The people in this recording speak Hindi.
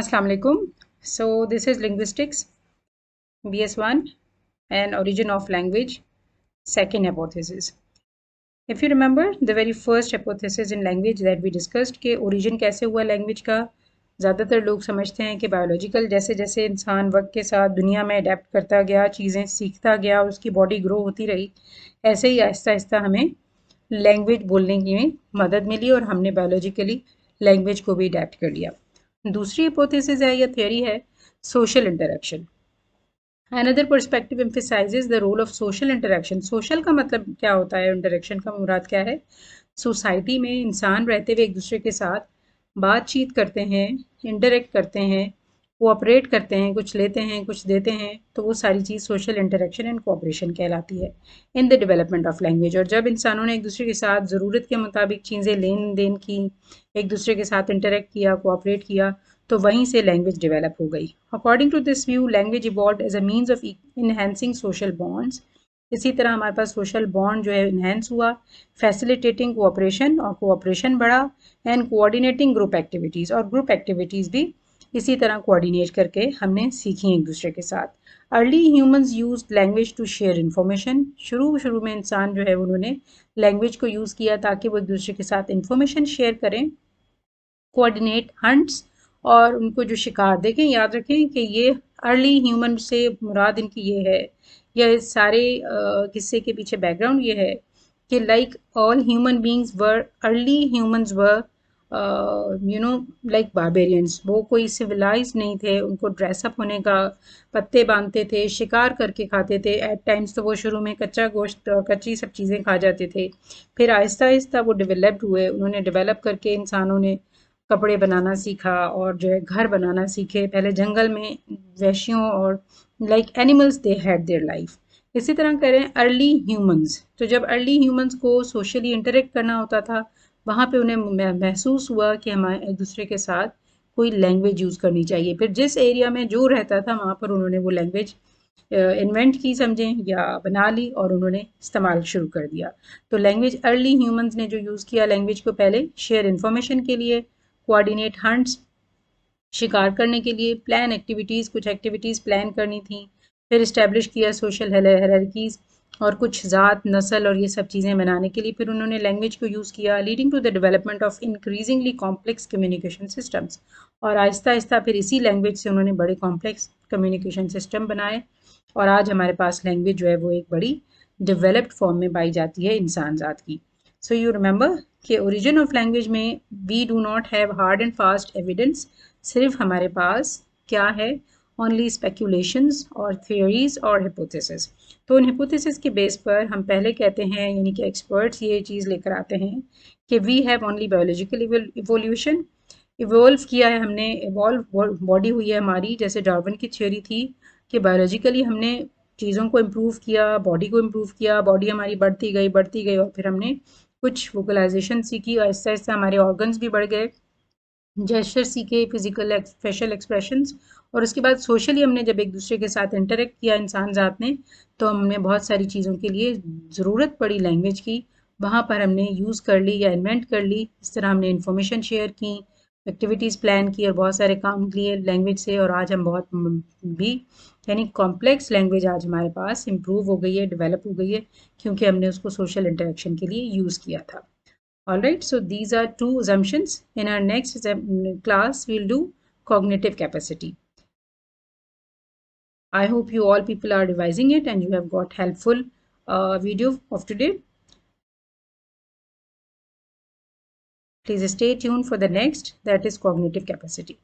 Assalamu alaikum. So this is linguistics BS1 and origin of language, second hypothesis. If you remember the very first hypothesis in language that we discussed कि origin कैसे हुआ language का, ज़्यादातर लोग समझते हैं कि बायोलॉजिकल जैसे जैसे इंसान वक्त के साथ दुनिया में अडेप्ट करता गया, चीज़ें सीखता गया, उसकी बॉडी ग्रो होती रही, ऐसे ही आहिस्ता आहिस्ता हमें लैंग्वेज बोलने की मदद मिली और हमने बायोलॉजिकली लैंग्वेज को भी अडेप्ट कर लिया। दूसरी हिपोथेसिस है या थ्योरी है social interaction. Another perspective emphasises the role of social interaction. Social का मतलब क्या होता है, इंटरेक्शन का मुराद क्या है? सोसाइटी में इंसान रहते हुए एक दूसरे के साथ बातचीत करते हैं, इंटरेक्ट करते हैं, कोऑपरेट करते हैं, कुछ लेते हैं कुछ देते हैं, तो वो सारी चीज़ सोशल इंटरेक्शन एंड कोऑपरेशन कहलाती है in the development of language. और जब इंसानों ने एक दूसरे के साथ ज़रूरत के मुताबिक चीज़ें लेन देन की, एक दूसरे के साथ इंटरेक्ट किया, कोऑपरेट किया, तो वहीं से लैंग्वेज डेवलप हो गई। According to this view language evolve as a means of enhancing social bonds. इसी तरह हमारे पास सोशल बॉन्ड जो है इन्हेंस हुआ, फैसिलिटेटिंग कोऑपरेशन, और कोऑपरेशन बढ़ा, एंड कोऑर्डिनेटिंग ग्रुप एक्टिविटीज़, और ग्रुप एक्टिविटीज़ भी इसी तरह कोऑर्डिनेट करके हमने सीखी एक दूसरे के साथ। Early humans use language to share information. शुरू में इंसान जो है उन्होंने लैंग्वेज को यूज़ किया ताकि वो एक दूसरे के साथ इंफॉर्मेशन शेयर करें, कोऑर्डिनेट हंट्स, और उनको जो शिकार देखें, याद रखें कि ये अर्ली ह्यूमन से मुराद इनकी ये है, या इस सारे किस्से के पीछे बैकग्राउंड ये है कि like all human beings were, early humans were like barbarians. वो कोई सिविलाइज नहीं थे, उनको ड्रेसअप होने का, पत्ते बांधते थे, शिकार करके खाते थे। एट टाइम्स तो वो शुरू में कच्चा गोश्त और कच्ची सब चीज़ें खा जाते थे, फिर आहिस्ता आहिस्ता वो डेवलप्ड हुए, उन्होंने डेवलप करके इंसानों ने कपड़े बनाना सीखा और जो है घर बनाना सीखे। पहले जंगल में वैश्यों और like animals they had their life. इसी तरह करें अर्ली ह्यूमंस, तो जब अर्ली ह्यूमंस को सोशली इंटरेक्ट करना होता था, वहाँ पे उन्हें महसूस हुआ कि हमारे एक दूसरे के साथ कोई लैंग्वेज यूज़ करनी चाहिए। फिर जिस एरिया में जो रहता था वहाँ पर उन्होंने वो लैंग्वेज इन्वेंट की, समझें, या बना ली और उन्होंने इस्तेमाल शुरू कर दिया। तो लैंग्वेज अर्ली ह्यूमंस ने जो यूज़ किया लैंग्वेज को, पहले शेयर इन्फॉर्मेशन के लिए, कोऑर्डिनेट हंट्स, शिकार करने के लिए, प्लान एक्टिविटीज़, कुछ एक्टिविटीज़ प्लान करनी थी, फिर इस्टेब्लिश किया सोशल हायरार्कीज़ और कुछ ज़ात, नस्ल और ये सब चीज़ें बनाने के लिए फिर उन्होंने लैंग्वेज को यूज़ किया, leading to the development of increasingly complex communication systems. और आहिस्ता आहिस्ता फिर इसी लैंग्वेज से उन्होंने बड़े कॉम्प्लेक्स कम्युनिकेशन सिस्टम बनाए, और आज हमारे पास लैंग्वेज जो है वो एक बड़ी डेवलप्ड फॉर्म में पाई जाती है इंसान ज़ात की। सो यू रिमेंबर कि ओरिजिन ऑफ लैंग्वेज में we do not have hard and fast evidence. सिर्फ हमारे पास क्या है, ओनली स्पेक्यूलेशंस और थियोरीज और हिपोथेसिस। तो उन हिपोथेसिस के बेस पर हम पहले कहते हैं, यानी कि एक्सपर्ट्स ये चीज़ लेकर आते हैं कि we have only biological evolution. Evolve किया है हमने, इवॉल्व बॉडी हुई है हमारी, जैसे डार्विन की थ्योरी थी कि बायोलॉजिकली हमने चीज़ों को इम्प्रूव किया, बॉडी को इम्प्रूव किया, बॉडी हमारी बढ़ती गई और फिर हमने कुछ वोकलाइजेशन सीखी, और आहिस्ता आहिस्ता हमारे ऑर्गन्स भी बढ़ गए, जेस्चर सीखे, फिजिकल फेशियल एक्सप्रेशंस, और उसके बाद सोशली हमने जब एक दूसरे के साथ इंटरेक्ट किया इंसान ज़ात ने, तो हमने बहुत सारी चीज़ों के लिए ज़रूरत पड़ी लैंग्वेज की, वहाँ पर हमने यूज़ कर ली या इन्वेंट कर ली। इस तरह हमने इंफॉर्मेशन शेयर की, एक्टिविटीज़ प्लान की और बहुत सारे काम लिए लैंग्वेज से, और आज हम बहुत भी, यानी कॉम्प्लेक्स लैंग्वेज आज हमारे पास इम्प्रूव हो गई है, डेवलप हो गई है, क्योंकि हमने उसको सोशल इंटरेक्शन के लिए यूज़ किया था। All right, so these are two assumptions. In our next class, we'll do cognitive capacity. I hope you all people are revising it and you have got helpful video of today. Please stay tuned for the next, that is cognitive capacity.